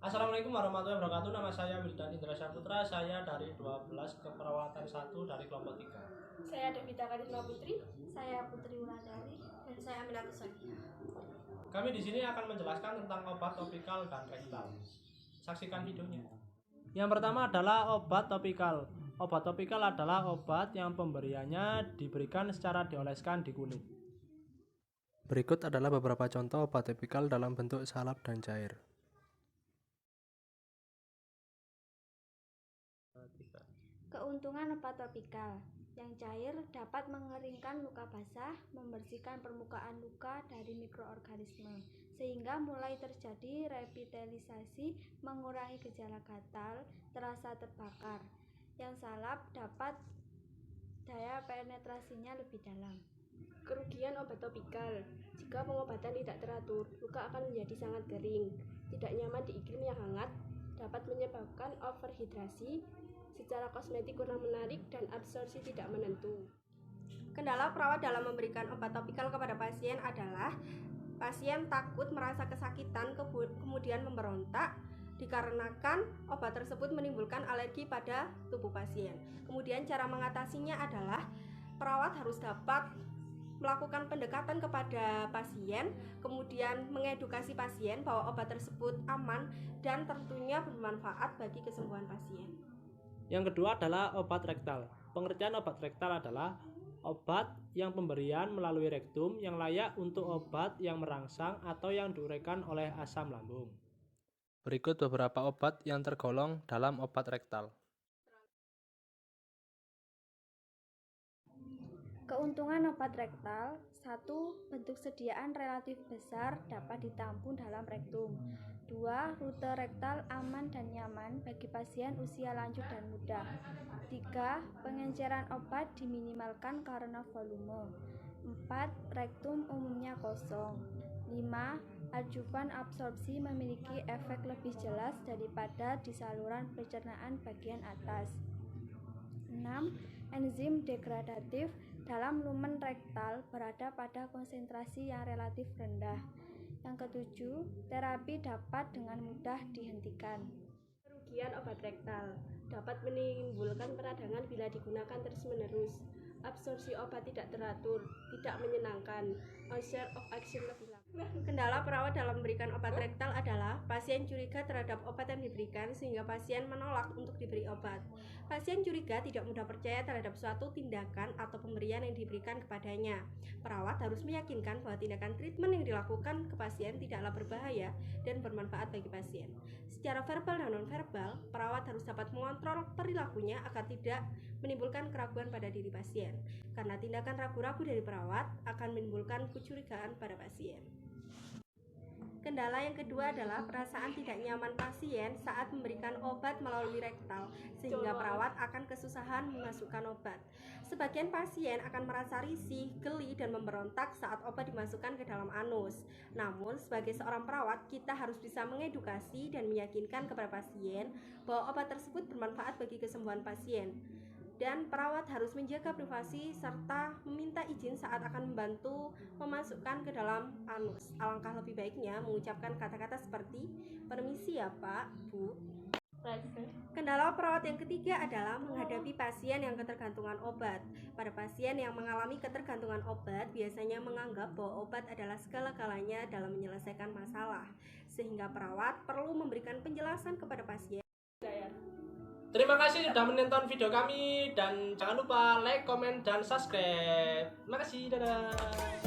Assalamualaikum warahmatullahi wabarakatuh. Nama saya Wildan Indra Saputra. Saya dari 12 Keperawatan 1 dari kelompok 3. Saya Devita Karisma Putri. Saya Putri Wulandari. Dan saya Aminatus Sonia. Kami di sini akan menjelaskan tentang obat topikal dan rektal. Saksikan videonya. Yang pertama adalah obat topikal. Obat topikal adalah obat yang pemberiannya diberikan secara dioleskan di kulit. Berikut adalah beberapa contoh obat topikal dalam bentuk salep dan cair. Keuntungan obat topikal. Yang cair dapat mengeringkan luka basah, membersihkan permukaan luka dari mikroorganisme, sehingga mulai terjadi revitalisasi, mengurangi gejala gatal, terasa terbakar. Yang salep dapat daya penetrasinya lebih dalam. Kerugian obat topikal. Jika pengobatan tidak teratur, luka akan menjadi sangat kering, tidak nyaman di iklim yang hangat, dapat menyebabkan overhidrasi, secara kosmetik kurang menarik, dan absorpsi tidak menentu. Kendala perawat dalam memberikan obat topikal kepada pasien adalah pasien takut merasa kesakitan kemudian memberontak dikarenakan obat tersebut menimbulkan alergi pada tubuh pasien. Kemudian cara mengatasinya adalah perawat harus dapat melakukan pendekatan kepada pasien, kemudian mengedukasi pasien bahwa obat tersebut aman dan tentunya bermanfaat bagi kesembuhan pasien. Yang kedua adalah obat rektal. Pengertian obat rektal adalah obat yang pemberian melalui rektum yang layak untuk obat yang merangsang atau yang diuraikan oleh asam lambung. Berikut beberapa obat yang tergolong dalam obat rektal. Keuntungan obat rektal. 1. Bentuk sediaan relatif besar dapat ditampung dalam rektum. 2. Rute rektal aman dan nyaman bagi pasien usia lanjut dan muda. 3. Pengenceran obat diminimalkan karena volume. 4. Rektum umumnya kosong. 5. Adjuvan absorpsi memiliki efek lebih jelas daripada di saluran pencernaan bagian atas. 6. Enzim degradatif dalam lumen rektal berada pada konsentrasi yang relatif rendah. Yang ketujuh, terapi dapat dengan mudah dihentikan. Kerugian obat rektal dapat menimbulkan peradangan bila digunakan terus-menerus. Absorpsi obat tidak teratur, tidak menyenangkan, onset of action lebih lama. Kendala perawat dalam memberikan obat rektal adalah pasien curiga terhadap obat yang diberikan sehingga pasien menolak untuk diberi obat. Pasien curiga tidak mudah percaya terhadap suatu tindakan atau pemberian yang diberikan kepadanya. Perawat harus meyakinkan bahwa tindakan treatment yang dilakukan ke pasien tidaklah berbahaya dan bermanfaat bagi pasien. Secara verbal dan non-verbal, perawat harus dapat mengontrol perilakunya agar tidak menimbulkan keraguan pada diri pasien. Karena tindakan ragu-ragu dari perawat akan menimbulkan kecurigaan pada pasien. Kendala yang kedua adalah perasaan tidak nyaman pasien saat memberikan obat melalui rektal, sehingga perawat akan kesusahan memasukkan obat. Sebagian pasien akan merasa risih, geli, dan memberontak saat obat dimasukkan ke dalam anus. Namun, sebagai seorang perawat, kita harus bisa mengedukasi dan meyakinkan kepada pasien bahwa obat tersebut bermanfaat bagi kesembuhan pasien. Dan perawat harus menjaga privasi serta meminta izin saat akan membantu memasukkan ke dalam anus. Alangkah lebih baiknya mengucapkan kata-kata seperti, "Permisi ya Pak, Bu." Kendala perawat yang ketiga adalah menghadapi pasien yang ketergantungan obat. Pada pasien yang mengalami ketergantungan obat biasanya menganggap bahwa obat adalah segala-galanya dalam menyelesaikan masalah, sehingga perawat perlu memberikan penjelasan kepada pasien. Terima kasih sudah menonton video kami dan jangan lupa like, komen, dan subscribe. Terima kasih, dadah.